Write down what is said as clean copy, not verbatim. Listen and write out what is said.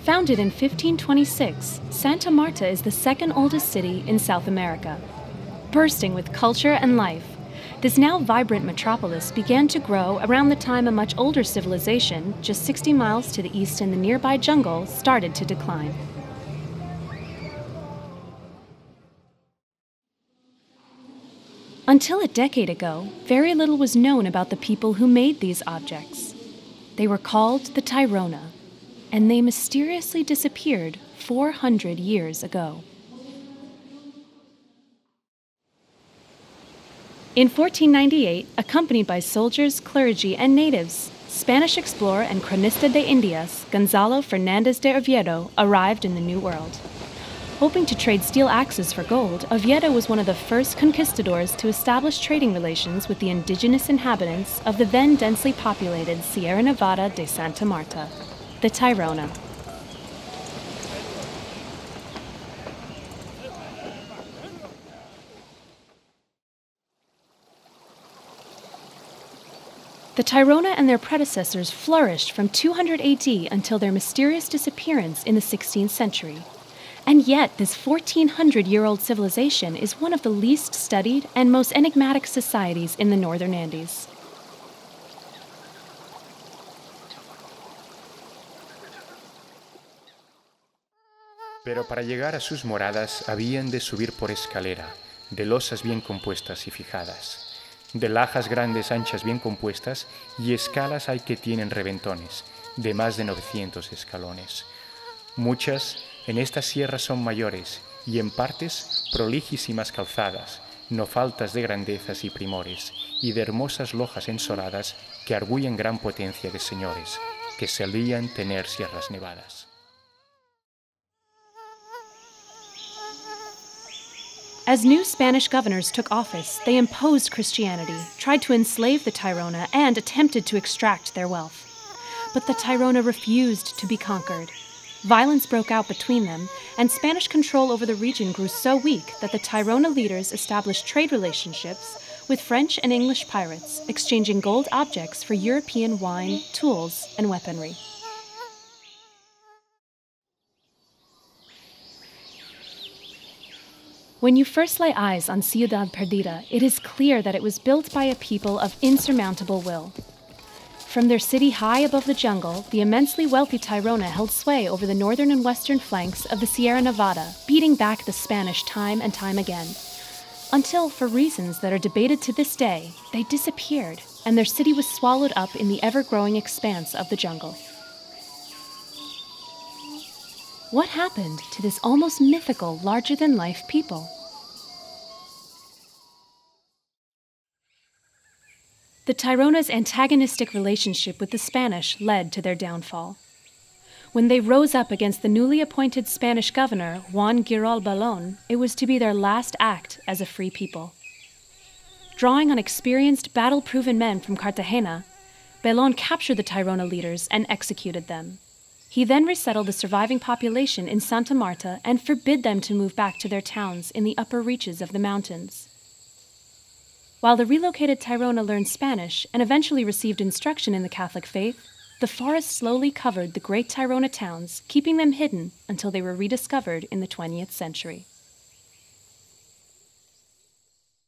Founded in 1526, Santa Marta is the second oldest city in South America. Bursting with culture and life, this now vibrant metropolis began to grow around the time a much older civilization, just 60 miles to the east in the nearby jungle, started to decline. Until a decade ago, very little was known about the people who made these objects. They were called the Tairona, and they mysteriously disappeared 400 years ago. In 1498, accompanied by soldiers, clergy, and natives, Spanish explorer and Cronista de Indias, Gonzalo Fernández de Oviedo, arrived in the New World. Hoping to trade steel axes for gold, Oviedo was one of the first conquistadors to establish trading relations with the indigenous inhabitants of the then densely populated Sierra Nevada de Santa Marta, the Tairona. The Tairona and their predecessors flourished from 200 AD until their mysterious disappearance in the 16th century. And yet, this 1,400-year-old civilization is one of the least studied and most enigmatic societies in the northern Andes. Pero para llegar a sus moradas habían de subir por escalera, de losas bien compuestas y fijadas. De lajas grandes, anchas, bien compuestas, y escalas hay que tienen reventones, de más de 900 escalones. Muchas en estas sierras son mayores, y en partes prolijísimas calzadas, no faltas de grandezas y primores, y de hermosas lojas ensoladas que arguyen gran potencia de señores, que solían tener sierras nevadas. As new Spanish governors took office, they imposed Christianity, tried to enslave the Tairona, and attempted to extract their wealth. But the Tairona refused to be conquered. Violence broke out between them, and Spanish control over the region grew so weak that the Tairona leaders established trade relationships with French and English pirates, exchanging gold objects for European wine, tools, and weaponry. When you first lay eyes on Ciudad Perdida, it is clear that it was built by a people of insurmountable will. From their city high above the jungle, the immensely wealthy Tairona held sway over the northern and western flanks of the Sierra Nevada, beating back the Spanish time and time again. Until, for reasons that are debated to this day, they disappeared, and their city was swallowed up in the ever-growing expanse of the jungle. What happened to this almost mythical, larger-than-life people? The Tairona's antagonistic relationship with the Spanish led to their downfall. When they rose up against the newly appointed Spanish governor, Juan Girol Balón, it was to be their last act as a free people. Drawing on experienced, battle-proven men from Cartagena, Balón captured the Tairona leaders and executed them. He then resettled the surviving population in Santa Marta and forbid them to move back to their towns in the upper reaches of the mountains. While the relocated Tairona learned Spanish and eventually received instruction in the Catholic faith, the forest slowly covered the great Tairona towns, keeping them hidden until they were rediscovered in the 20th century.